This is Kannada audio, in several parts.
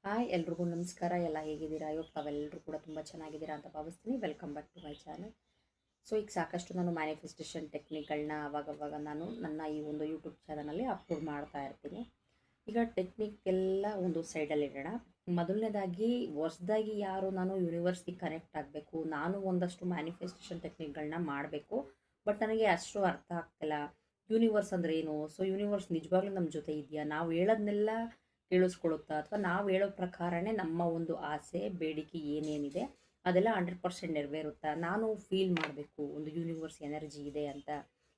ಹಾಯ್ ಎಲ್ರಿಗೂ ನಮಸ್ಕಾರ. ಎಲ್ಲ ಹೇಗಿದ್ದೀರಾ? ಇವತ್ತು ತಾವೆಲ್ಲರೂ ಕೂಡ ತುಂಬ ಚೆನ್ನಾಗಿದ್ದೀರಾ ಅಂತ ಭಾವಿಸ್ತೀನಿ. Welcome back to my channel. So ಈಗ ಸಾಕಷ್ಟು ನಾನು ಮ್ಯಾನಿಫೆಸ್ಟೇಷನ್ ಟೆಕ್ನಿಕ್ಗಳನ್ನ ಅವಾಗವಾಗ ನಾನು ನನ್ನ ಈ ಒಂದು ಯೂಟ್ಯೂಬ್ ಚಾನಲಲ್ಲಿ ಅಪ್ಲೋಡ್ ಮಾಡ್ತಾ ಇರ್ತೀನಿ. ಈಗ ಟೆಕ್ನಿಕ್ ಎಲ್ಲ ಒಂದು ಸೈಡಲ್ಲಿ ಇಡೋಣ. ಮೊದಲನೇದಾಗಿ ಹೊಸದಾಗಿ ಯಾರು ನಾನು ಯೂನಿವರ್ಸ್ಗೆ ಕನೆಕ್ಟ್ ಆಗಬೇಕು, ನಾನು ಒಂದಷ್ಟು ಮ್ಯಾನಿಫೆಸ್ಟೇಷನ್ ಟೆಕ್ನಿಕ್ಗಳನ್ನ ಮಾಡಬೇಕು, ಬಟ್ ನನಗೆ ಅಷ್ಟು ಅರ್ಥ ಆಗ್ತಿಲ್ಲ. ಯೂನಿವರ್ಸ್ ಅಂದರೆ ಏನು? ಸೊ ಯೂನಿವರ್ಸ್ ನಿಜವಾಗ್ಲೂ ನಮ್ಮ ಜೊತೆ ಇದೆಯಾ? ನಾವು ಹೇಳೋದನ್ನೆಲ್ಲ ಕೇಳಿಸ್ಕೊಳ್ಳುತ್ತಾ, ಅಥವಾ ನಾವು ಹೇಳೋ ಪ್ರಕಾರನೇ ನಮ್ಮ ಒಂದು ಆಸೆ ಬೇಡಿಕೆ ಏನೇನಿದೆ ಅದೆಲ್ಲ 100% ನೆರವೇರುತ್ತಾ? ನಾನು ಫೀಲ್ ಮಾಡಬೇಕು ಒಂದು ಯೂನಿವರ್ಸ್ ಎನರ್ಜಿ ಇದೆ ಅಂತ.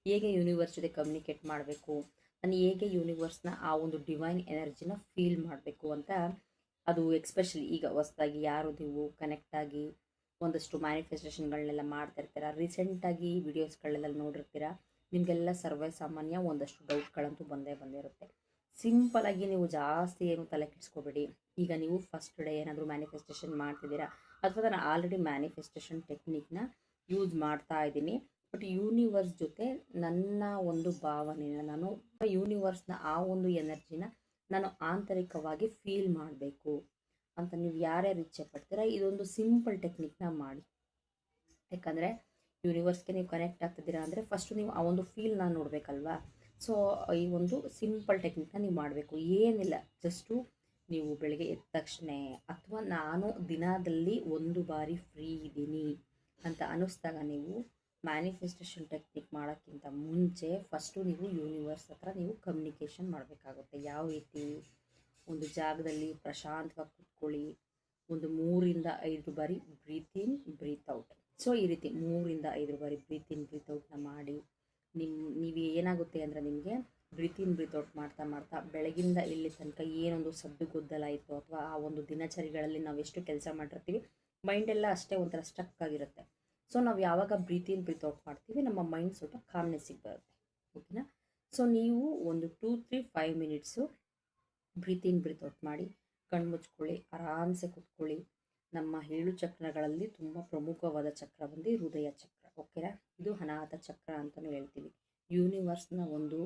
ಹೇಗೆ ಯೂನಿವರ್ಸ್ ಜೊತೆ ಕಮ್ಯುನಿಕೇಟ್ ಮಾಡಬೇಕು, ನಾನು ಹೇಗೆ ಯೂನಿವರ್ಸ್ನ ಆ ಒಂದು ಡಿವೈನ್ ಎನರ್ಜಿನ ಫೀಲ್ ಮಾಡಬೇಕು ಅಂತ. ಅದು ಎಕ್ಸ್ಪೆಷಲಿ ಈಗ ಹೊಸದಾಗಿ ಯಾರು ನೀವು ಕನೆಕ್ಟ್ ಆಗಿ ಒಂದಷ್ಟು ಮ್ಯಾನಿಫೆಸ್ಟೇಷನ್ಗಳನ್ನೆಲ್ಲ ಮಾಡ್ತಿರ್ತೀರ, ರೀಸೆಂಟಾಗಿ ವಿಡಿಯೋಸ್ಗಳೆಲ್ಲ ನೋಡಿರ್ತೀರ, ನಿಮಗೆಲ್ಲ ಸರ್ವೇ ಸಾಮಾನ್ಯ ಒಂದಷ್ಟು ಡೌಟ್ಗಳಂತೂ ಬಂದೇ ಬಂದಿರುತ್ತೆ. ಸಿಂಪಲಾಗಿ ನೀವು ಜಾಸ್ತಿ ಏನು ತಲೆ ಕೆಡಿಸ್ಕೋಬೇಡಿ. ಈಗ ನೀವು ಫಸ್ಟ್ ಡೇ ಏನಾದರೂ ಮ್ಯಾನಿಫೆಸ್ಟೇಷನ್ ಮಾಡ್ತಿದ್ದೀರಾ, ಅಥವಾ ನಾನು ಆಲ್ರೆಡಿ ಮ್ಯಾನಿಫೆಸ್ಟೇಷನ್ ಟೆಕ್ನಿಕ್ನ ಯೂಸ್ ಮಾಡ್ತಾ ಇದ್ದೀನಿ, ಬಟ್ ಯೂನಿವರ್ಸ್ ಜೊತೆ ನನ್ನ ಒಂದು ಭಾವನೆನ ನಾನು, ಯೂನಿವರ್ಸ್ನ ಆ ಒಂದು ಎನರ್ಜಿನ ನಾನು ಆಂತರಿಕವಾಗಿ ಫೀಲ್ ಮಾಡಬೇಕು ಅಂತ ನೀವು ಯಾರ್ಯಾರು ಇಚ್ಛೆ ಪಡ್ತೀರಾ, ಇದೊಂದು ಸಿಂಪಲ್ ಟೆಕ್ನಿಕ್ನ ಮಾಡಿ. ಯಾಕಂದರೆ ಯೂನಿವರ್ಸ್ಗೆ ನೀವು ಕನೆಕ್ಟ್ ಆಗ್ತಿದ್ದೀರಾ ಅಂದರೆ ಫಸ್ಟು ನೀವು ಆ ಒಂದು ಫೀಲ್ನ ನೋಡಬೇಕಲ್ವಾ. ಸೊ ಈ ಒಂದು ಸಿಂಪಲ್ ಟೆಕ್ನಿಕ್ನ ನೀವು ಮಾಡಬೇಕು. ಏನಿಲ್ಲ, ಜಸ್ಟು ನೀವು ಬೆಳಗ್ಗೆ ಎದ್ದ ತಕ್ಷಣ, ಅಥವಾ ನಾನು ದಿನದಲ್ಲಿ ಒಂದು ಬಾರಿ ಫ್ರೀ ಇದ್ದೀನಿ ಅಂತ ಅನ್ನಿಸ್ದಾಗ, ನೀವು ಮ್ಯಾನಿಫೆಸ್ಟೇಷನ್ ಟೆಕ್ನಿಕ್ ಮಾಡೋಕ್ಕಿಂತ ಮುಂಚೆ ಫಸ್ಟು ನೀವು ಯೂನಿವರ್ಸ್ ಹತ್ರ ನೀವು ಕಮ್ಯುನಿಕೇಷನ್ ಮಾಡಬೇಕಾಗುತ್ತೆ. ಯಾವ ರೀತಿ? ಒಂದು ಜಾಗದಲ್ಲಿ ಪ್ರಶಾಂತವಾಗಿ ಕೂತ್ಕೊಳ್ಳಿ, ಒಂದು 3 ಇಂದ 5 ಬಾರಿ ಬ್ರೀತ್ ಇನ್ ಬ್ರೀತ್ ಔಟ್. ಸೊ ಈ ರೀತಿ 3 ಇಂದ 5 ಬಾರಿ ಬ್ರೀತ್ ಇನ್ ಬ್ರೀತ್ ಔಟ್ನ ಮಾಡಿ. ನೀವು ಏನಾಗುತ್ತೆ ಅಂದರೆ, ನಿಮಗೆ ಬ್ರೀತ್ ಇನ್ ಬ್ರೀತ್ ಔಟ್ ಮಾಡ್ತಾ ಮಾಡ್ತಾ ಬೆಳಗಿಂದ ಇಲ್ಲಿ ತನಕ ಏನೊಂದು ಸದ್ದು ಗೊದ್ದಲ ಇತ್ತು, ಅಥವಾ ಆ ಒಂದು ದಿನಚರಿಗಳಲ್ಲಿ ನಾವು ಎಷ್ಟು ಕೆಲಸ ಮಾಡಿರ್ತೀವಿ, ಮೈಂಡೆಲ್ಲ ಅಷ್ಟೇ ಒಂಥರ ಸ್ಟಕ್ ಆಗಿರುತ್ತೆ. ಸೊ ನಾವು ಯಾವಾಗ ಬ್ರೀತ್ ಇನ್ ಬ್ರೀತ್ ಔಟ್ ಮಾಡ್ತೀವಿ, ನಮ್ಮ ಮೈಂಡ್ ಸ್ವಲ್ಪ ಕಾಮ್ನೆಸ್ಸಿಗೆ ಬರುತ್ತೆ. ಓಕೆನಾ? ಸೊ ನೀವು ಒಂದು 2-3-5 ಮಿನಿಟ್ಸು ಬ್ರೀತ್ ಇನ್ ಬ್ರೀತ್ ಔಟ್ ಮಾಡಿ, ಕಣ್ಣು ಮುಚ್ಕೊಳ್ಳಿ, ಆರಾಮ್ಸೆ ಕೂತ್ಕೊಳ್ಳಿ. ನಮ್ಮ 7 ಚಕ್ರಗಳಲ್ಲಿ ತುಂಬ ಪ್ರಮುಖವಾದ ಚಕ್ರ ಬಂದು ಹೃದಯ ಚಕ್ರ. ಓಕೆನಾ? ಇದು ಅನಾಹತ ಚಕ್ರ ಅಂತಲೂ ಹೇಳ್ತೀವಿ. ಯೂನಿವರ್ಸ್ನ ಒಂದು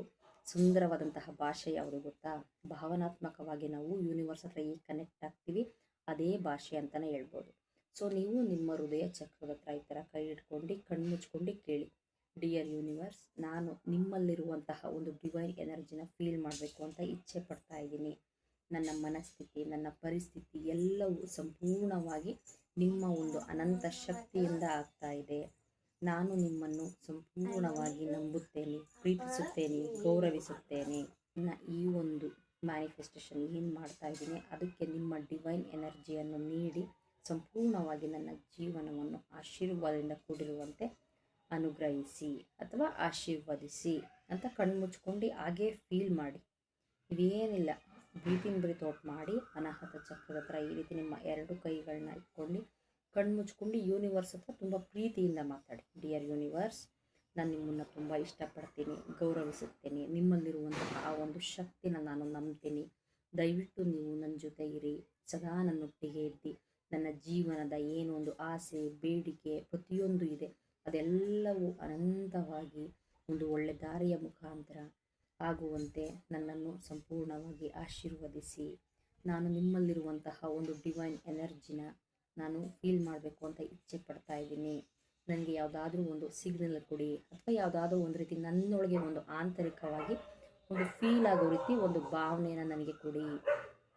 ಸುಂದರವಾದಂತಹ ಭಾಷೆ ಯಾವುದು ಗೊತ್ತಾ? ಭಾವನಾತ್ಮಕವಾಗಿ ನಾವು ಯೂನಿವರ್ಸ್ ಹತ್ರ ಹೇಗೆ ಕನೆಕ್ಟ್ ಆಗ್ತೀವಿ, ಅದೇ ಭಾಷೆ ಅಂತಲೇ ಹೇಳ್ಬೋದು. ಸೊ ನೀವು ನಿಮ್ಮ ಹೃದಯ ಚಕ್ರದ ಹತ್ರ ಈ ಥರ ಕೈ ಇಟ್ಕೊಂಡು ಕಣ್ಣು ಮುಚ್ಕೊಂಡು ಕೇಳಿ, ಡಿಯರ್ ಯೂನಿವರ್ಸ್, ನಾನು ನಿಮ್ಮಲ್ಲಿರುವಂತಹ ಒಂದು ಡಿವೈನ್ ಎನರ್ಜಿನ ಫೀಲ್ ಮಾಡಬೇಕು ಅಂತ ಇಚ್ಛೆ ಪಡ್ತಾ ಇದ್ದೀನಿ. ನನ್ನ ಮನಸ್ಥಿತಿ, ನನ್ನ ಪರಿಸ್ಥಿತಿ ಎಲ್ಲವೂ ಸಂಪೂರ್ಣವಾಗಿ ನಿಮ್ಮ ಒಂದು ಅನಂತ ಶಕ್ತಿಯಿಂದ ಆಗ್ತಾ ಇದೆ. ನಾನು ನಿಮ್ಮನ್ನು ಸಂಪೂರ್ಣವಾಗಿ ನಂಬುತ್ತೇನೆ, ಪ್ರೀತಿಸುತ್ತೇನೆ, ಗೌರವಿಸುತ್ತೇನೆ. ಈ ಒಂದು ಮ್ಯಾನಿಫೆಸ್ಟೇಷನ್ ಏನು ಮಾಡ್ತಾ ಇದ್ದೀನಿ ಅದಕ್ಕೆ ನಿಮ್ಮ ಡಿವೈನ್ ಎನರ್ಜಿಯನ್ನು ನೀಡಿ ಸಂಪೂರ್ಣವಾಗಿ ನನ್ನ ಜೀವನವನ್ನು ಆಶೀರ್ವಾದದಿಂದ ಕೂಡಿರುವಂತೆ ಅನುಗ್ರಹಿಸಿ ಅಥವಾ ಆಶೀರ್ವದಿಸಿ ಅಂತ ಕಣ್ಮುಚ್ಕೊಂಡು ಹಾಗೇ ಫೀಲ್ ಮಾಡಿ. ಇದೇನಿಲ್ಲ, ಬ್ರೀತ್ ಇನ್ ಬ್ರೀತ್ ಔಟ್ ಮಾಡಿ ಅನಾಹತ ಚಕ್ರದ ಹತ್ರ ಈ ರೀತಿ ನಿಮ್ಮ 2 ಕೈಗಳನ್ನ ಇಟ್ಕೊಂಡು ಕಣ್ಣು ಮುಚ್ಕೊಂಡು ಯೂನಿವರ್ಸ್ ಹತ್ರ ತುಂಬ ಪ್ರೀತಿಯಿಂದ ಮಾತಾಡಿ. ಡಿಯರ್ ಯೂನಿವರ್ಸ್, ನಾನು ನಿಮ್ಮನ್ನು ತುಂಬ ಇಷ್ಟಪಡ್ತೀನಿ, ಗೌರವಿಸುತ್ತೇನೆ, ನಿಮ್ಮಲ್ಲಿರುವಂತಹ ಆ ಒಂದು ಶಕ್ತಿನ ನಾನು ನಂಬ್ತೀನಿ. ದಯವಿಟ್ಟು ನೀವು ನನ್ನ ಜೊತೆ ಇರಿ, ಸದಾ ನನ್ನೊಟ್ಟಿಗೆ ಇದ್ದು ನನ್ನ ಜೀವನದ ಏನೋ ಒಂದು ಆಸೆ ಬೇಡಿಕೆ ಪ್ರತಿಯೊಂದು ಇದೆ ಅದೆಲ್ಲವೂ ಅನಂತವಾಗಿ ಒಂದು ಒಳ್ಳೆ ದಾರಿಯ ಮುಖಾಂತರ ಆಗುವಂತೆ ನನ್ನನ್ನು ಸಂಪೂರ್ಣವಾಗಿ ಆಶೀರ್ವದಿಸಿ. ನಾನು ನಿಮ್ಮಲ್ಲಿರುವಂತಹ ಒಂದು ಡಿವೈನ್ ಎನರ್ಜಿನ ನಾನು ಫೀಲ್ ಮಾಡಬೇಕು ಅಂತ ಇಚ್ಛೆ ಪಡ್ತಾ ಇದ್ದೀನಿ. ನನಗೆ ಯಾವುದಾದ್ರೂ ಒಂದು ಸಿಗ್ನಲ್ ಕೊಡಿ, ಅಥವಾ ಯಾವುದಾದ್ರೂ ಒಂದು ರೀತಿ ನನ್ನೊಳಗೆ ಒಂದು ಆಂತರಿಕವಾಗಿ ಒಂದು ಫೀಲ್ ಆಗೋ ರೀತಿ ಒಂದು ಭಾವನೆಯನ್ನು ನನಗೆ ಕೊಡಿ.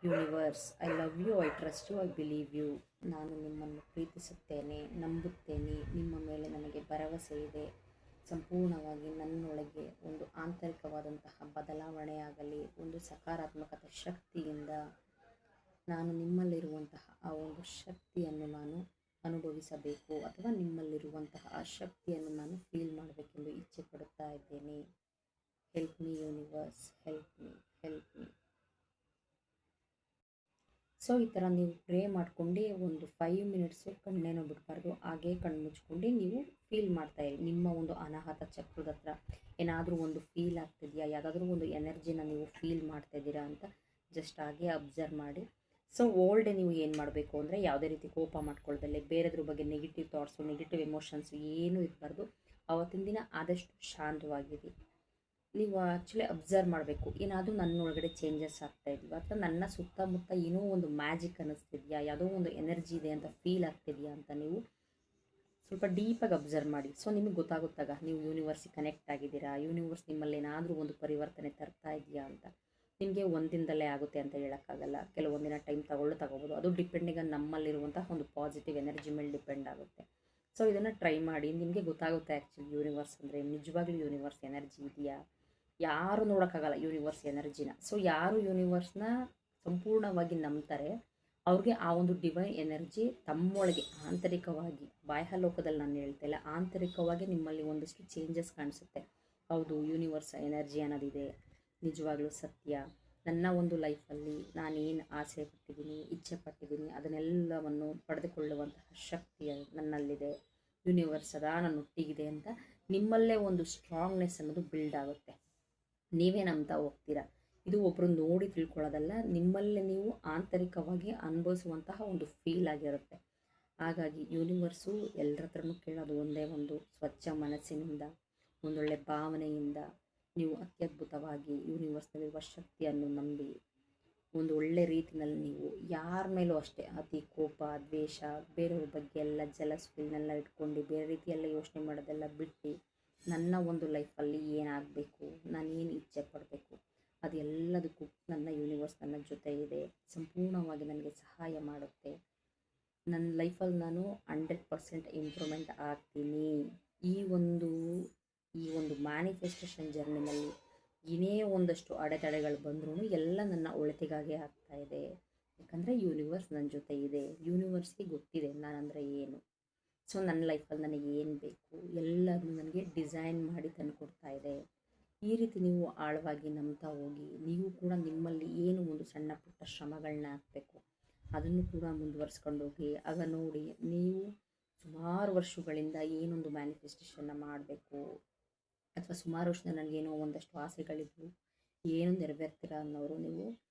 Universe, I love you, I trust you, I believe you. ನಾನು ನಿಮ್ಮನ್ನು ಪ್ರೀತಿಸುತ್ತೇನೆ, ನಂಬುತ್ತೇನೆ, ನಿಮ್ಮ ಮೇಲೆ ನನಗೆ ಭರವಸೆ ಇದೆ. ಸಂಪೂರ್ಣವಾಗಿ ನನ್ನೊಳಗೆ ಒಂದು ಆಂತರಿಕವಾದಂತಹ ಬದಲಾವಣೆಯಾಗಲಿ, ಒಂದು ಸಕಾರಾತ್ಮಕತೆ ಶಕ್ತಿಯಿಂದ ನಾನು ನಿಮ್ಮಲ್ಲಿರುವಂತಹ ಆ ಒಂದು ಶಕ್ತಿಯನ್ನು ನಾನು ಅನುಭವಿಸಬೇಕು, ಅಥವಾ ನಿಮ್ಮಲ್ಲಿರುವಂತಹ ಆ ಶಕ್ತಿಯನ್ನು ನಾನು ಫೀಲ್ ಮಾಡಬೇಕೆಂದು ಇಚ್ಛೆ ಪಡುತ್ತಾ ಇದ್ದೇನೆ. Help me universe, help me, help me. So ಈ ಥರ ನೀವು ಪ್ರೇ ಮಾಡ್ಕೊಂಡು ಒಂದು 5 ಮಿನಿಟ್ಸು ಕಣ್ಣೇನೋ ಬಿಡಬಾರ್ದು, ಹಾಗೇ ಕಣ್ಣು ಮುಚ್ಕೊಂಡು ನೀವು ಫೀಲ್ ಮಾಡ್ತಾಯಿರಿ. ನಿಮ್ಮ ಒಂದು ಅನಾಹತ ಚಕ್ರದ ಹತ್ರ ಏನಾದರೂ ಒಂದು ಫೀಲ್ ಆಗ್ತಿದೆಯಾ, ಯಾವುದಾದ್ರೂ ಒಂದು ಎನರ್ಜಿನ ನೀವು ಫೀಲ್ ಮಾಡ್ತಾಯಿದ್ದೀರಾ ಅಂತ ಜಸ್ಟ್ ಹಾಗೆ ಅಬ್ಸರ್ವ್ ಮಾಡಿ. ಸೊ ಓಲ್ಡ್ ಡೇ ನೀವು ಏನು ಮಾಡಬೇಕು ಅಂದರೆ, ಯಾವುದೇ ರೀತಿ ಕೋಪ ಮಾಡ್ಕೊಳ್ದಲ್ಲೇ, ಬೇರೆದ್ರ ಬಗ್ಗೆ ನೆಗೆಟಿವ್ ಥಾಟ್ಸು, ನೆಗೆಟಿವ್ ಎಮೋಷನ್ಸು ಏನೂ ಇರಬಾರ್ದು. ಆವತ್ತಿನ ದಿನ ಆದಷ್ಟು ಶಾಂತವಾಗಿರಿ. ನೀವು ಆ್ಯಕ್ಚುಲಿ ಅಬ್ಸರ್ವ್ ಮಾಡಬೇಕು, ಏನಾದರೂ ನನ್ನೊಳಗಡೆ ಚೇಂಜಸ್ ಆಗ್ತಾ ಇದೆಯಾ, ಅಥವಾ ನನ್ನ ಸುತ್ತಮುತ್ತ ಏನೋ ಒಂದು ಮ್ಯಾಜಿಕ್ ಅನ್ನಿಸ್ತಿದೆಯಾ, ಯಾವುದೋ ಒಂದು ಎನರ್ಜಿ ಇದೆ ಅಂತ ಫೀಲ್ ಆಗ್ತಿದೆಯಾ ಅಂತ ನೀವು ಸ್ವಲ್ಪ ಡೀಪಾಗಿ ಅಬ್ಸರ್ವ್ ಮಾಡಿ. ಸೊ ನಿಮಗೆ ಗೊತ್ತಾಗುತ್ತಾಗ ನೀವು ಯೂನಿವರ್ಸಿಗೆ ಕನೆಕ್ಟ್ ಆಗಿದ್ದೀರಾ, ಯೂನಿವರ್ಸ್ ನಿಮ್ಮಲ್ಲಿ ಏನಾದರೂ ಒಂದು ಪರಿವರ್ತನೆ ತರ್ತಾ ಇದೆಯಾ ಅಂತ. ನಿಮಗೆ ಒಂದಿನದಲ್ಲೇ ಆಗುತ್ತೆ ಅಂತ ಹೇಳೋಕ್ಕಾಗಲ್ಲ, ಕೆಲವೊಂದಿನ ಟೈಮ್ ತಗೋಬೋದು. ಅದು ಡಿಪೆಂಡಿಂಗ್ ನಮ್ಮಲ್ಲಿರುವಂತಹ ಒಂದು ಪಾಸಿಟಿವ್ ಎನರ್ಜಿ ಮೇಲೆ ಡಿಪೆಂಡ್ ಆಗುತ್ತೆ. ಸೊ ಇದನ್ನು ಟ್ರೈ ಮಾಡಿ, ನಿಮಗೆ ಗೊತ್ತಾಗುತ್ತೆ ಆ್ಯಕ್ಚುಲಿ ಯೂನಿವರ್ಸ್ ಅಂದರೆ ನಿಜವಾಗ್ಲೂ ಯೂನಿವರ್ಸ್ ಎನರ್ಜಿ ಇದೆಯಾ. ಯಾರು ನೋಡೋಕ್ಕಾಗಲ್ಲ ಯೂನಿವರ್ಸ್ ಎನರ್ಜಿನ. ಸೊ ಯಾರು ಯೂನಿವರ್ಸ್ನ ಸಂಪೂರ್ಣವಾಗಿ ನಂಬ್ತಾರೆ ಅವ್ರಿಗೆ ಆ ಒಂದು ಡಿವೈನ್ ಎನರ್ಜಿ ತಮ್ಮೊಳಗೆ ಆಂತರಿಕವಾಗಿ, ಬಾಹ್ಯ ಲೋಕದಲ್ಲಿ ನಾನು ಹೇಳ್ತಾ ಇಲ್ಲ, ಆಂತರಿಕವಾಗಿ ನಿಮ್ಮಲ್ಲಿ ಒಂದಷ್ಟು ಚೇಂಜಸ್ ಕಾಣಿಸುತ್ತೆ. ಹೌದು, ಯೂನಿವರ್ಸ್ ಎನರ್ಜಿ ಅನ್ನೋದಿದೆ, ನಿಜವಾಗ್ಲೂ ಸತ್ಯ. ನನ್ನ ಒಂದು ಲೈಫಲ್ಲಿ ನಾನೇನು ಆಸೆ ಪಟ್ಟಿದ್ದೀನಿ, ಇಚ್ಛೆ ಪಟ್ಟಿದ್ದೀನಿ, ಅದನ್ನೆಲ್ಲವನ್ನು ಪಡೆದುಕೊಳ್ಳುವಂತಹ ಶಕ್ತಿ ನನ್ನಲ್ಲಿದೆ. ಯೂನಿವರ್ಸ್ ಸದಾ ನನ್ನೊಟ್ಟಿಗಿದೆ ಅಂತ ನಿಮ್ಮಲ್ಲೇ ಒಂದು ಸ್ಟ್ರಾಂಗ್ನೆಸ್ ಅನ್ನೋದು ಬಿಲ್ಡ್ ಆಗುತ್ತೆ. ನೀವೇ ನಂಬ್ತಾ ಹೋಗ್ತೀರಾ. ಇದು ಒಬ್ಬರು ನೋಡಿ ತಿಳ್ಕೊಳ್ಳೋದಲ್ಲ, ನಿಮ್ಮಲ್ಲೇ ನೀವು ಆಂತರಿಕವಾಗಿ ಅನುಭವಿಸುವಂತಹ ಒಂದು ಫೀಲ್ ಆಗಿರುತ್ತೆ. ಹಾಗಾಗಿ ಯೂನಿವರ್ಸು ಎಲ್ಲರ ಹತ್ರನೂ ಕೇಳೋದು ಒಂದೇ ಒಂದು ಸ್ವಚ್ಛ ಮನಸ್ಸಿನಿಂದ, ಒಂದೊಳ್ಳೆ ಭಾವನೆಯಿಂದ ನೀವು ಅತ್ಯದ್ಭುತವಾಗಿ ಯೂನಿವರ್ಸ್ನಲ್ಲಿರುವ ಶಕ್ತಿಯನ್ನು ನಂಬಿ ಒಂದು ಒಳ್ಳೆ ರೀತಿಯಲ್ಲಿ ನೀವು ಯಾರ ಮೇಲೂ ಅಷ್ಟೇ ಅತಿ ಕೋಪ, ದ್ವೇಷ, ಬೇರೆಯವ್ರ ಬಗ್ಗೆ ಎಲ್ಲ ಜಲಸ್ ಫೀಲ್ನೆಲ್ಲ ಇಟ್ಕೊಂಡು ಬೇರೆ ರೀತಿಯೆಲ್ಲ ಯೋಚನೆ ಮಾಡೋದೆಲ್ಲ ಬಿಟ್ಟು, ನನ್ನ ಒಂದು ಲೈಫಲ್ಲಿ ಏನಾಗಬೇಕು, ನಾನೇನು ಇಚ್ಛೆ ಪಡಬೇಕು, ಅದು ಎಲ್ಲದಕ್ಕೂ ನನ್ನ ಯೂನಿವರ್ಸ್ ನನ್ನ ಜೊತೆ ಇದೆ, ಸಂಪೂರ್ಣವಾಗಿ ನನಗೆ ಸಹಾಯ ಮಾಡುತ್ತೆ. ನನ್ನ ಲೈಫಲ್ಲಿ ನಾನು 100% ಇಂಪ್ರೂವ್ಮೆಂಟ್ ಆಗ್ತೀನಿ. ಈ ಒಂದು ಮ್ಯಾನಿಫೆಸ್ಟೇಷನ್ ಜರ್ನಿನಲ್ಲಿ ಏನೇ ಒಂದಷ್ಟು ಅಡೆತಡೆಗಳು ಬಂದ್ರೂ ಎಲ್ಲ ನನ್ನ ಒಳಿತಿಗಾಗೇ ಆಗ್ತಾಯಿದೆ. ಯಾಕಂದರೆ ಯೂನಿವರ್ಸ್ ನನ್ನ ಜೊತೆ ಇದೆ. ಯೂನಿವರ್ಸ್ಗೆ ಗೊತ್ತಿದೆ ನಾನಂದರೆ ಏನು. ಸೊ ನನ್ನ ಲೈಫಲ್ಲಿ ನನಗೆ ಏನು ಬೇಕು ಎಲ್ಲದನ್ನು ನನಗೆ ಡಿಸೈನ್ ಮಾಡಿ ತಂದುಕೊಡ್ತಾ ಇದೆ. ಈ ರೀತಿ ನೀವು ಆಳವಾಗಿ ನಂಬ್ತಾ ಹೋಗಿ, ನೀವು ಕೂಡ ನಿಮ್ಮಲ್ಲಿ ಏನು ಒಂದು ಸಣ್ಣ ಪುಟ್ಟ ಶ್ರಮಗಳನ್ನ ಹಾಕಬೇಕು ಅದನ್ನು ಕೂಡ ಮುಂದುವರ್ಸ್ಕೊಂಡು ಹೋಗಿ. ಆಗ ನೋಡಿ, ನೀವು ಸುಮಾರು ವರ್ಷಗಳಿಂದ ಏನೊಂದು ಮ್ಯಾನಿಫೆಸ್ಟೇಷನ್ನ ಮಾಡಬೇಕು, ಅಥವಾ ಸುಮಾರು ವರ್ಷದಿಂದ ನನಗೇನೋ ಒಂದಷ್ಟು ಆಸೆಗಳಿದ್ವು, ಏನು ನೆರವೇರ್ತೀರ ಅನ್ನೋರು, ನೀವು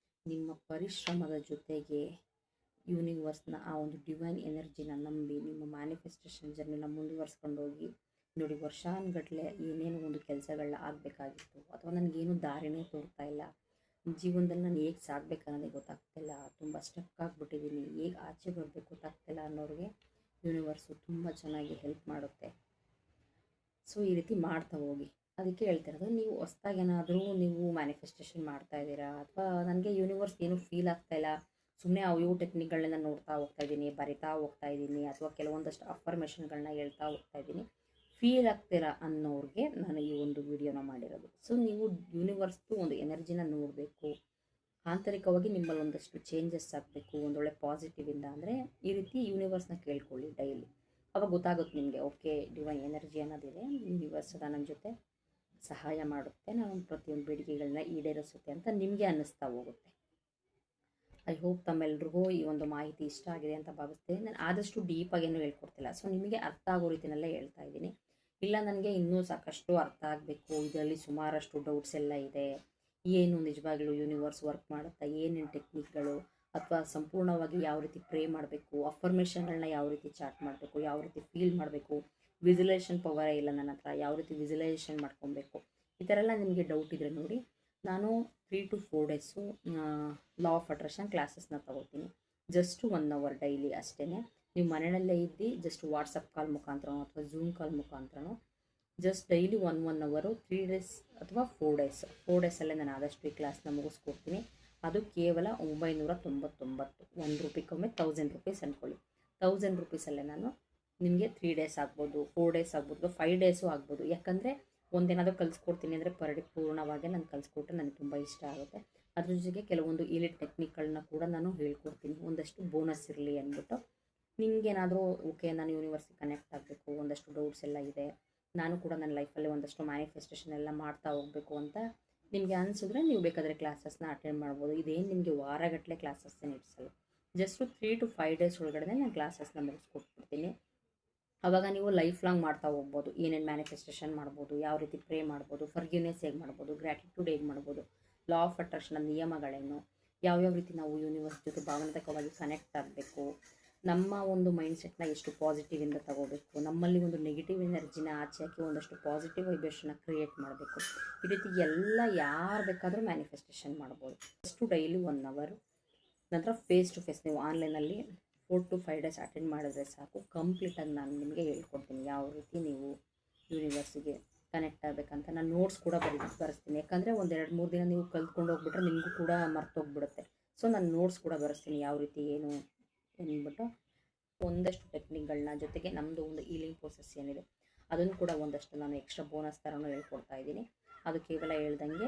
ನಿಮ್ಮ ಪರಿಶ್ರಮದ ಜೊತೆಗೆ ಯೂನಿವರ್ಸ್ನ ಆ ಒಂದು ಡಿವೈನ್ ಎನರ್ಜಿನ ನಂಬಿ ನಿಮ್ಮ ಮ್ಯಾನಿಫೆಸ್ಟೇಷನ್ ಜರ್ನಿನ ಮುಂದುವರ್ಸ್ಕೊಂಡು ಹೋಗಿ. ನೋಡಿ, ವರ್ಷಾನುಗಟ್ಟಲೆ ಏನೇನೋ ಒಂದು ಕೆಲಸಗಳನ್ನ ಆಗಬೇಕಾಗಿತ್ತು, ಅಥವಾ ನನಗೇನು ದಾರಿನೇ ತೋರ್ತಾ ಇಲ್ಲ, ಜೀವನದಲ್ಲಿ ನಾನು ಹೇಗೆ ಸಾಗಬೇಕು ಅನ್ನೋದೇ ಗೊತ್ತಾಗ್ತಿಲ್ಲ, ತುಂಬ ಸ್ಟಕ್ ಆಗಿಬಿಟ್ಟಿದ್ದೀನಿ, ಹೇಗೆ ಆಚೆ ಬರಬೇಕು ಗೊತ್ತಾಗ್ತಿಲ್ಲ ಅನ್ನೋರಿಗೆ ಯೂನಿವರ್ಸು ತುಂಬ ಚೆನ್ನಾಗಿ ಹೆಲ್ಪ್ ಮಾಡುತ್ತೆ. ಸೊ ಈ ರೀತಿ ಮಾಡ್ತಾ ಹೋಗಿ. ಅದಕ್ಕೆ ಹೇಳ್ತಿರೋದು, ನೀವು ಹೊಸ್ದಾಗಿ ಏನಾದರೂ ನೀವು ಮ್ಯಾನಿಫೆಸ್ಟೇಷನ್ ಮಾಡ್ತಾ ಇದ್ದೀರಾ, ಅಥವಾ ನನಗೆ ಯೂನಿವರ್ಸ್ ಏನೂ ಫೀಲ್ ಆಗ್ತಾಯಿಲ್ಲ, ಸುಮ್ಮನೆ ಅವು ಟೆಕ್ನಿಕ್ಗಳನ್ನ ನೋಡ್ತಾ ಹೋಗ್ತಾ ಇದ್ದೀನಿ, ಬರಿತಾ ಹೋಗ್ತಾ ಇದ್ದೀನಿ, ಅಥವಾ ಕೆಲವೊಂದಷ್ಟು ಅಫರ್ಮೇಷನ್ಗಳನ್ನ ಹೇಳ್ತಾ ಹೋಗ್ತಾ ಇದ್ದೀನಿ, ಫೀಲ್ ಆಗ್ತೀರಾ ಅನ್ನೋರಿಗೆ ನಾನು ಈ ಒಂದು ವಿಡಿಯೋನ ಮಾಡಿರೋದು. ಸೊ ನೀವು ಯೂನಿವರ್ಸ್ದು ಒಂದು ಎನರ್ಜಿನ ನೋಡಬೇಕು, ಆಂತರಿಕವಾಗಿ ನಿಮ್ಮಲ್ಲಿ ಒಂದಷ್ಟು ಚೇಂಜಸ್ ಆಗಬೇಕು, ಒಂದೊಳ್ಳೆ ಪಾಸಿಟಿವಿಂದ ಅಂದರೆ ಈ ರೀತಿ ಯೂನಿವರ್ಸ್ನ ಕೇಳ್ಕೊಳ್ಳಿ ಡೈಲಿ. ಅವಾಗ ಗೊತ್ತಾಗುತ್ತೆ ನಿಮಗೆ, ಓಕೆ ಡಿವೈನ್ ಎನರ್ಜಿ ಅನ್ನೋದಿದೆ, ಯೂನಿವರ್ಸ್ ಅದ ನನ್ನ ಜೊತೆ ಸಹಾಯ ಮಾಡುತ್ತೆ, ನಾನು ಪ್ರತಿಯೊಂದು ಬೇಡಿಕೆಗಳನ್ನ ಈಡೇರಿಸುತ್ತೆ ಅಂತ ನಿಮಗೆ ಅನ್ನಿಸ್ತಾ ಹೋಗುತ್ತೆ. ಐ ಹೋಪ್ ತಮ್ಮೆಲ್ರಿಗೂ ಈ ಒಂದು ಮಾಹಿತಿ ಇಷ್ಟ ಆಗಿದೆ ಅಂತ ಭಾವಿಸ್ತೇನೆ. ನಾನು ಆದಷ್ಟು ಡೀಪಾಗೇನು ಹೇಳ್ಕೊಡ್ತಿಲ್ಲ, ಸೊ ನಿಮಗೆ ಅರ್ಥ ಆಗೋ ರೀತಿಯಲ್ಲೇ ಹೇಳ್ತಾ ಇದ್ದೀನಿ. ಇಲ್ಲ ನನಗೆ ಇನ್ನೂ ಸಾಕಷ್ಟು ಅರ್ಥ ಆಗಬೇಕು, ಇದರಲ್ಲಿ ಸುಮಾರಷ್ಟು ಡೌಟ್ಸ್ ಎಲ್ಲ ಇದೆ, ಏನು ನಿಜವಾಗ್ಲೂ ಯೂನಿವರ್ಸ್ ವರ್ಕ್ ಮಾಡುತ್ತಾ, ಏನೇನು ಟೆಕ್ನಿಕ್ಗಳು, ಅಥವಾ ಸಂಪೂರ್ಣವಾಗಿ ಯಾವ ರೀತಿ ಪ್ರೇ ಮಾಡಬೇಕು, ಅಫರ್ಮೇಷನ್ಗಳನ್ನ ಯಾವ ರೀತಿ ಚಾರ್ಟ್ ಮಾಡಬೇಕು, ಯಾವ ರೀತಿ ಫೀಲ್ ಮಾಡಬೇಕು, ವಿಜುಲೇಷನ್ ಪವರೇ ಇಲ್ಲ ನನ್ನ ಹತ್ರ, ಯಾವ ರೀತಿ ವಿಜುಲೈಸೇಷನ್ ಮಾಡ್ಕೊಬೇಕು, ಈ ಥರ ಎಲ್ಲ ನಿಮಗೆ ಡೌಟ್ ಇದ್ದರೆ ನೋಡಿ, ನಾನು 3 to 4 days law of attraction ಕ್ಲಾಸಸ್ನ ತೊಗೋತೀನಿ. ಜಸ್ಟ್ 1 hour ಡೈಲಿ ಅಷ್ಟೇ. ನೀವು ಮನೆಯಲ್ಲೇ ಇದ್ದು ಜಸ್ಟ್ ವಾಟ್ಸಪ್ ಕಾಲ್ ಮುಖಾಂತರನೋ ಅಥವಾ ಝೂಮ್ ಕಾಲ್ ಮುಖಾಂತರನೋ ಜಸ್ಟ್ ಡೈಲಿ 1 hour 3 days ಅಥವಾ 4 days 4 ಡೇಸಲ್ಲೇ ನಾನು ಆದಷ್ಟು ಈ ಕ್ಲಾಸ್ನ ಮುಗಿಸ್ಕೊಡ್ತೀನಿ. ಅದು ಕೇವಲ 999, 1 ರೂಪಾಯಿಗೊಮ್ಮೆ 1000 ರೂಪೀಸ್ ಅಂದ್ಕೊಳ್ಳಿ. 1000 ರೂಪೀಸಲ್ಲೇ ನಾನು ನಿಮಗೆ 3 days ಆಗ್ಬೋದು, 4 days ಆಗ್ಬೋದು, 5 ಡೇಸು ಆಗ್ಬೋದು. ಯಾಕಂದರೆ ಒಂದೇನಾದರೂ ಕಲಿಸ್ಕೊಡ್ತೀನಿ ಅಂದರೆ ಪರಿಪೂರ್ಣವಾಗಿ ನಾನು ಕಲಿಸ್ಕೊಟ್ರೆ ನನಗೆ ತುಂಬ ಇಷ್ಟ ಆಗುತ್ತೆ. ಅದ್ರ ಜೊತೆಗೆ ಕೆಲವೊಂದು ಈಲಿಟ್ ಟೆಕ್ನಿಕ್ಗಳನ್ನ ಕೂಡ ನಾನು ಹೇಳ್ಕೊಡ್ತೀನಿ, ಒಂದಷ್ಟು ಬೋನಸ್ ಇರಲಿ ಅಂದ್ಬಿಟ್ಟು. ನಿಮಗೇನಾದರೂ ಓಕೆ ನಾನು ಯೂನಿವರ್ಸಿಗೆ ಕನೆಕ್ಟ್ ಆಗಬೇಕು, ಒಂದಷ್ಟು ಡೌಟ್ಸ್ ಎಲ್ಲ ಇದೆ, ನಾನು ಕೂಡ ನನ್ನ ಲೈಫಲ್ಲಿ ಒಂದಷ್ಟು ಮ್ಯಾನಿಫೆಸ್ಟೇಷನ್ ಎಲ್ಲ ಮಾಡ್ತಾ ಹೋಗಬೇಕು ಅಂತ ನಿಮಗೆ ಅನಿಸಿದ್ರೆ ನೀವು ಬೇಕಾದರೆ ಕ್ಲಾಸಸ್ನ ಅಟೆಂಡ್ ಮಾಡ್ಬೋದು. ಇದೇನು ನಿಮಗೆ ವಾರಗಟ್ಟಲೆ ಕ್ಲಾಸಸ್ನ ಇಡಿಸಲ್ಲ, ಜಸ್ಟು 3 to 5 ಡೇಸ್ ಒಳಗಡೆ ನಾನು ಕ್ಲಾಸಸ್ನ ಮುಗಿಸ್ಕೊಟ್ಬಿಡ್ತೀನಿ. ಆವಾಗ ನೀವು ಲೈಫ್ ಲಾಂಗ್ ಮಾಡ್ತಾ ಹೋಗ್ಬೋದು, ಏನೇನು ಮ್ಯಾನಿಫೆಸ್ಟೇಷನ್ ಮಾಡ್ಬೋದು, ಯಾವ ರೀತಿ ಪ್ರೇ ಮಾಡ್ಬೋದು, ಫರ್ಗಿವ್ನೆಸ್ ಹೇಗೆ ಮಾಡ್ಬೋದು, ಗ್ರ್ಯಾಟಿಟ್ಯೂಡ್ ಹೇಗೆ ಮಾಡ್ಬೋದು, ಲಾ ಆಫ್ ಅಟ್ರಾಕ್ಷನ್ನ ನಿಯಮಗಳೇನು, ಯಾವ್ಯಾವ ರೀತಿ ನಾವು ಯೂನಿವರ್ಸ್ ಜೊತೆ ಭಾವನಾತ್ಮಕವಾಗಿ ಕನೆಕ್ಟ್ ಆಗಬೇಕು, ನಮ್ಮ ಒಂದು ಮೈಂಡ್ಸೆಟ್ನ ಎಷ್ಟು ಪಾಸಿಟಿವಿಂದ ತಗೋಬೇಕು, ನಮ್ಮಲ್ಲಿ ಒಂದು ನೆಗೆಟಿವ್ ಎನರ್ಜಿನ ಆಚೆ ಹಾಕಿ ಒಂದಷ್ಟು ಪಾಸಿಟಿವ್ ವೈಬ್ರೇಷನ್ನ ಕ್ರಿಯೇಟ್ ಮಾಡಬೇಕು. ಈ ರೀತಿ ಎಲ್ಲ ಯಾರು ಬೇಕಾದರೂ ಮ್ಯಾನಿಫೆಸ್ಟೇಷನ್ ಮಾಡ್ಬೋದು. ಅಷ್ಟು ಡೈಲಿ 1 ಅವರ್, ನಂತರ ಫೇಸ್ ಟು ಫೇಸ್ ನೀವು ಆನ್ಲೈನಲ್ಲಿ 4 to 5 ಡೇಸ್ ಅಟೆಂಡ್ ಮಾಡಿದ್ರೆ ಸಾಕು. ಕಂಪ್ಲೀಟಾಗಿ ನಾನು ನಿಮಗೆ ಹೇಳ್ಕೊಡ್ತೀನಿ ಯಾವ ರೀತಿ ನೀವು ಯೂನಿವರ್ಸಿಗೆ ಕನೆಕ್ಟ್ ಆಗಬೇಕಂತ. ನಾನು ನೋಟ್ಸ್ ಕೂಡ ಬರೆಸ್ತೀನಿ. ಯಾಕಂದರೆ 1-2-3 ದಿನ ನೀವು ಕಲ್ತ್ಕೊಂಡು ಹೋಗ್ಬಿಟ್ರೆ ನಿಮಗೂ ಕೂಡ ಮರ್ತೋಗ್ಬಿಡುತ್ತೆ. ಸೊ ನಾನು ನೋಟ್ಸ್ ಕೂಡ ಬರೆಸ್ತೀನಿ ಯಾವ ರೀತಿ ಏನು ಅಂದ್ಬಿಟ್ಟು. ಒಂದಷ್ಟು ಟೆಕ್ನಿಕ್ಗಳನ್ನ, ಜೊತೆಗೆ ನಮ್ಮದು ಒಂದು ಹೀಲಿಂಗ್ ಪ್ರೋಸೆಸ್ ಏನಿದೆ ಅದನ್ನು ಕೂಡ ಒಂದಷ್ಟು ನಾನು ಎಕ್ಸ್ಟ್ರಾ ಬೋನಸ್ ಥರನೂ ಹೇಳ್ಕೊಡ್ತಾ ಇದ್ದೀನಿ. ಅದು ಕೇವಲ ಹೇಳ್ದಂಗೆ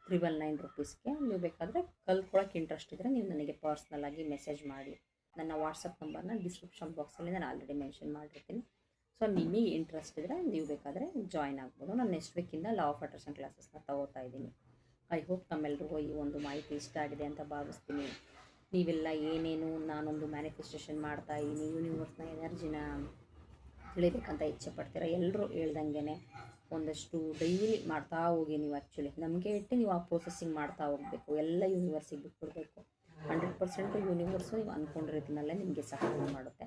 999 ರುಪೀಸ್ಗೆ. ನೀವು ಬೇಕಾದರೆ ಕಲ್ತ್ಕೊಳ್ಳೋಕೆ ಇಂಟ್ರೆಸ್ಟ್ ಇದ್ದರೆ ನೀವು ನನಗೆ ಪರ್ಸ್ನಲಾಗಿ ಮೆಸೇಜ್ ಮಾಡಿ. ನನ್ನ ವಾಟ್ಸಪ್ ನಂಬರ್ನ ಡಿಸ್ಕ್ರಿಪ್ಷನ್ ಬಾಕ್ಸಲ್ಲಿ ನಾನು ಆಲ್ರೆಡಿ ಮೆನ್ಷನ್ ಮಾಡಿರ್ತೀನಿ. ಸೊ ನಿಮಗೆ ಇಂಟ್ರೆಸ್ಟ್ ಇದ್ದರೆ ನೀವು ಬೇಕಾದರೆ ಜಾಯ್ನ್ ಆಗ್ಬೋದು. ನಾನು ನೆಕ್ಸ್ಟ್ ವೀಕಿಂದ ಲಾ ಆಫ್ ಅಟ್ರಾಕ್ಷನ್ ಕ್ಲಾಸಸ್ನ ತಗೋತಾ ಇದ್ದೀನಿ. ಐ ಹೋಪ್ ತಮ್ಮೆಲ್ರಿಗೂ ಈ ಒಂದು ಮಾಹಿತಿ ಇಷ್ಟ ಆಗಿದೆ ಅಂತ ಭಾವಿಸ್ತೀನಿ. ನೀವೆಲ್ಲ ಏನೇನು ನಾನೊಂದು ಮ್ಯಾನಿಫೆಸ್ಟೇಷನ್ ಮಾಡ್ತಾ ಇದ್ದೀನಿ, ಯೂನಿವರ್ಸ್ನ ಎನರ್ಜಿನ ತಿಳಿಬೇಕಂತ ಇಚ್ಛೆ ಪಡ್ತೀರಾ, ಎಲ್ಲರೂ ಹೇಳ್ದಂಗೆ ಒಂದಷ್ಟು ಡೈಲಿ ಮಾಡ್ತಾ ಹೋಗಿ. ನೀವು ಆ್ಯಕ್ಚುಲಿ ನಮಗೆ ಇಟ್ಟು ನೀವು ಆ ಪ್ರೋಸೆಸ್ಸಿಂಗ್ ಮಾಡ್ತಾ ಹೋಗಬೇಕು. ಎಲ್ಲ ಯೂನಿವರ್ಸಿಗೆ ಬಿಟ್ಬಿಡ್ಬೇಕು. 100% ಯೂನಿವರ್ಸು ನೀವು ಅಂದ್ಕೊಂಡ ರೀತಿಯಲ್ಲೇ ನಿಮಗೆ ಸಹಾಯ ಮಾಡುತ್ತೆ.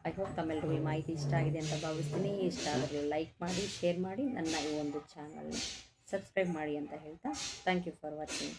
ಐ ಹೋಪ್ ತಮ್ಮೆಲ್ಲರಿಗೂ ಈ ಮಾಹಿತಿ ಇಷ್ಟ ಆಗಿದೆ ಅಂತ ಭಾವಿಸ್ತೀನಿ. ಇಷ್ಟ ಆದರೆ ಲೈಕ್ ಮಾಡಿ, ಶೇರ್ ಮಾಡಿ, ನನ್ನ ಈ ಒಂದು ಚಾನಲ್ನ ಸಬ್ಸ್ಕ್ರೈಬ್ ಮಾಡಿ ಅಂತ ಹೇಳ್ತಾ ಥ್ಯಾಂಕ್ ಯು ಫಾರ್ ವಾಚಿಂಗ್.